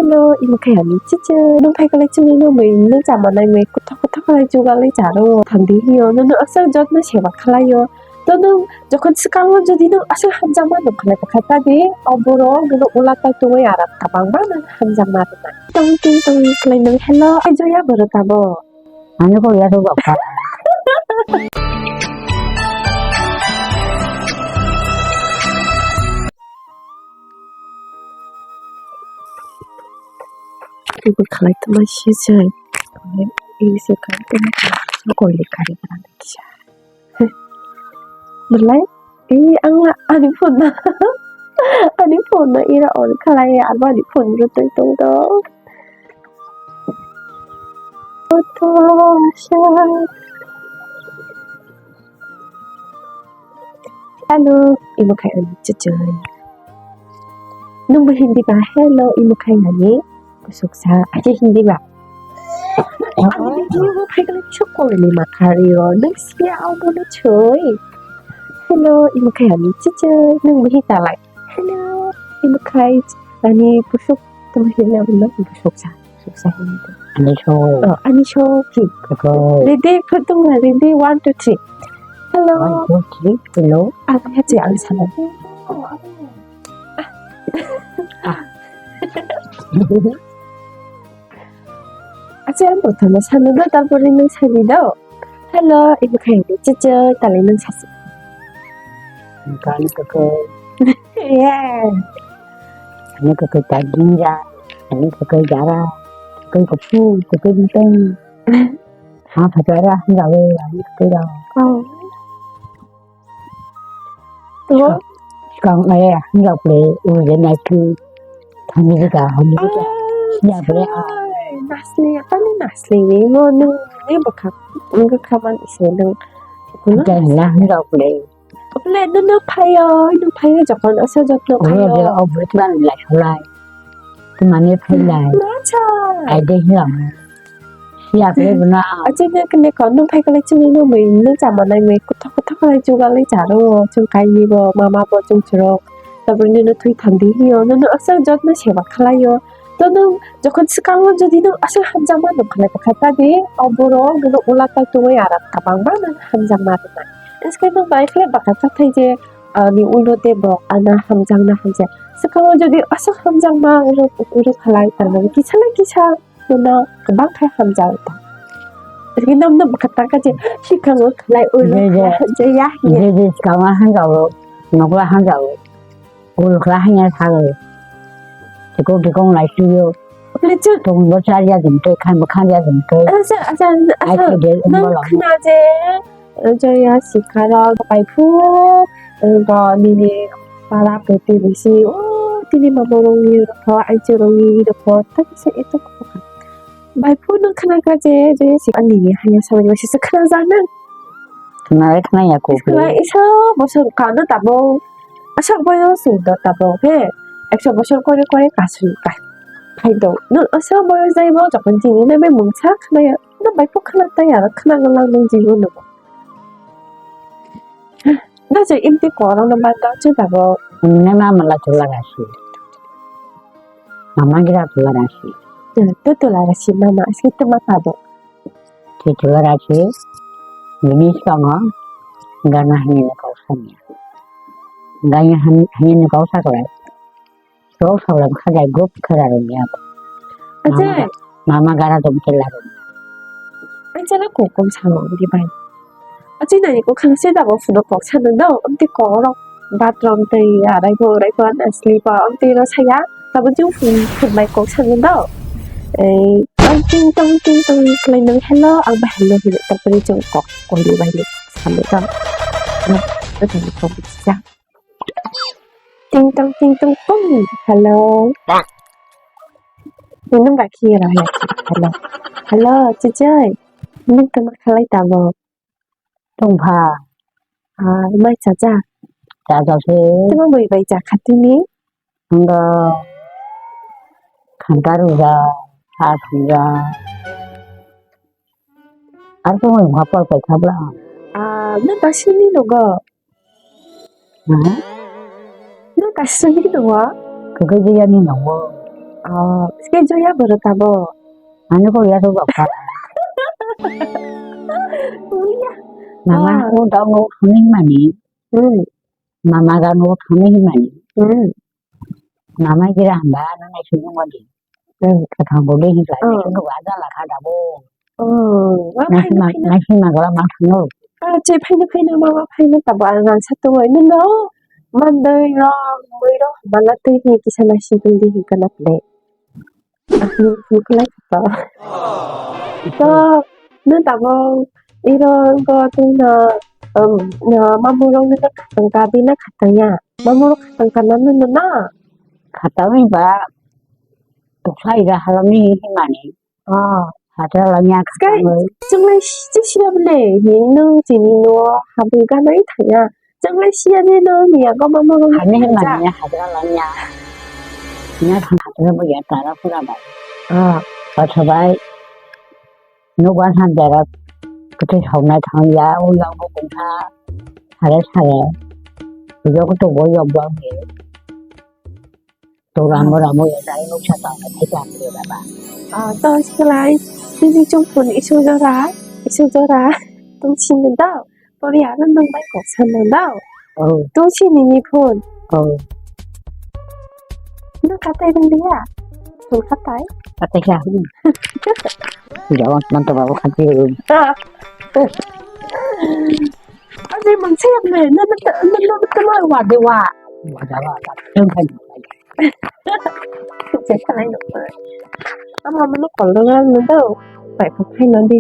Hello, 이모 kaya ni chiche. Nung pai ka lai chumi no mình nung chả mà này mình kutak lai juga lai jaro. Thandi hiyo. Nung asal jod na sewa kalayo. 또는 저건 스카운 저디는 아직 한 장만 놓고 갖다 대 어보로 그거 올라갈 동에 알았다 방방은 한 장만 똥띵똥 클레이는 헬로 해줘야 버렸다 뭐 아니고 얘도 없다. 그리고 갈라이트만 시즌 이세 갈때 골리 가리라는 기자 몰라? 아니 폰나 아니 폰나 이라 어느 칼라에 아니 폰으로 똥똥도 포토샵 Hello, ibu kaya ni cucu. Nung hindi ba hello ibu kaya ni busuk sa aja hindi ba? Ani ni ibu kaya ni chocolate ni makario nung siya ako na choy. Hello, ibu kaya ni cucu. Nung mahita lại. Hello, ibu kaya ani busuk teman hilang belum busuk sa hindi. 아니 저 Ani choki. 그거 Ready, putong na ready 1, 2, 3. Hello. 뭐지? 별로? 해지 안 사는. 아직부터는 사는데 따버리는 사기도. Hello, ibu kaya ni cucu. Talinan sasi. 그러니까 그거 Yeah. 아니 그거 자기라 아니 그거 자라 그거 푸 그거 땡 다 받아라 한다고 아니 그거 Đúng. còn này học lệ cái này cứ thành như cả không như cả nhà bữa Nasli, apa nih Nasli nih? Mau nung bakal nung kapan iseng cái là học lệ Boleh nung payo jangan asal jangan rồi payo. ông bữa bạn lại không lại cái mà nếu phải lại Macam. ai đây hiểu nhà bữa bữa nào Aja 근데 nung payo kalau cuma mình nung zaman này mình kutak lai juga lai jaro 좀 kayi bo mama bo 좀 jerok. Tapi nung tuh thandi hiyo nung asal jangan sewa kalayo. 또는 저건 스카운 저디는 아직 한 장만 놓고 갖다 대 어보로 그거 올라갈 동에 알았다 방방은 한 장만 Sekarang baik lah bakal kata je ni ulu de bo ana hamjang na hamjang. Sekarang jadi asal hamjang ma ulu kalai tanam kisah nuna kebang kai hamjang ta. Jadi nam bakal kata je sikang kalai ulu je ya. 이제 가만 한다고 먹으라 한다고 오늘 그라 하냐 사고 그거 그거 lại studio Lecu 돈 못 살이야 좀 돼, 칸 칸이야 좀 돼. asal ai cái để nang bỏ lòng kena je jaya sekarang pai pu go ni para peti bisi tini mamorong ko ai jorong ko tak se itu ko pai pu nang kena ka je jaya si ani hanya sama masih sekarang zaman nói cái này của sekarang isa bosor kana tabo asal boyo sudah tabo he ekso bosor kore kasun ka 파이도 너 어서 뭐야 자이 뭐 저건 지니 내매 뭉차 그나야 너 말폭 하나 따야 크나 글랑 농지로 너 나 저 임디 거랑 너 말다 주다고 nên mà là chủ là gì mama kira chủ là gì 또 라가시 마마 스키트 마파도 thì chủ là gì ini sama nggak hanya kau sama nggak hanya kau sama số sau làm khai đại group khai đại rồi 아제 mama gara 좀 찔라고 아제나 고꼼 상어 우리 반 아제나 이거 강세다고 부도 거 찾는데 엄티 거랑 바트럼 때 라이브 안 슬리퍼 엄티로 사야 답은 좀 분말 거 찾는데 에이 띵띵띵띵 클레이는 헬로 안 헬로 히르 답은 좀꼭 골리 바이 삼니까 네 그렇게 거 진짜 띵띵띵띵 뽕 헬로 Minum gak kira ya? Halo, Cucuy. Minum ke makalay tabo. tung pha Mai caca. trả cho thế Cuma mau ibai jakat ini. enggak kantor udah saat udah aku mau ngapal ke kabla Nó ta sini logo. Nó ta sini logo. 그거 이제 니 너무 schedule 버릇하고. 아니고 얘도 없다. 마마 오 너무 하니만이. 마마가 너무 하니만이. 마마 그래 한 번, 너네 지금 어디? 그다 보내 힘들. 지금 와달라 가다고. 나시마 그럼 막 너. Chị phải nó phải nó tập bạn làm sao tôi nên đó mình đời lo mới đó mà là tôi thì cái sana xin tôi đi cái nắp lệ aku cái lại đó đó nên tập 이런 거 tôi là 마무롱 nên 갔던 가비나 갔다냐 마무롱 갔던 가나는 나 갔다 오니까 또 사이가 하람이 힘하니. 하더라냐 갔다 뭐. trong này chứ siêu này hiện nơi chỉ nó học được cái mấy thằng à trong này siêu thế nơi thì có mà 하네 힘하니냐 하더라냐. 그냥 하더라 뭐 얘따라 풀어봐. 어서봐. 누구한 데가 그때 정말 당야 오영고 공사 잘해. 이것도 뭐 연구하게. 도라모라 뭐 여자애 놓쳤다 대지 안 그래봐. tôi sẽ lại đi trong phần 있어져라 tôi xin được đâu tôi 아는 놈 말고 사는 đâu tôi xin 이니 폰 nó 갔다 이런데야 tôi 갔다 갔다 이제 만또 봐고 같이 아니 망치였네 nó nói quả đi quả 맞아 정말 sẽ cái này được rồi mà nó còn lương ăn nữa đâu phải phải nó đi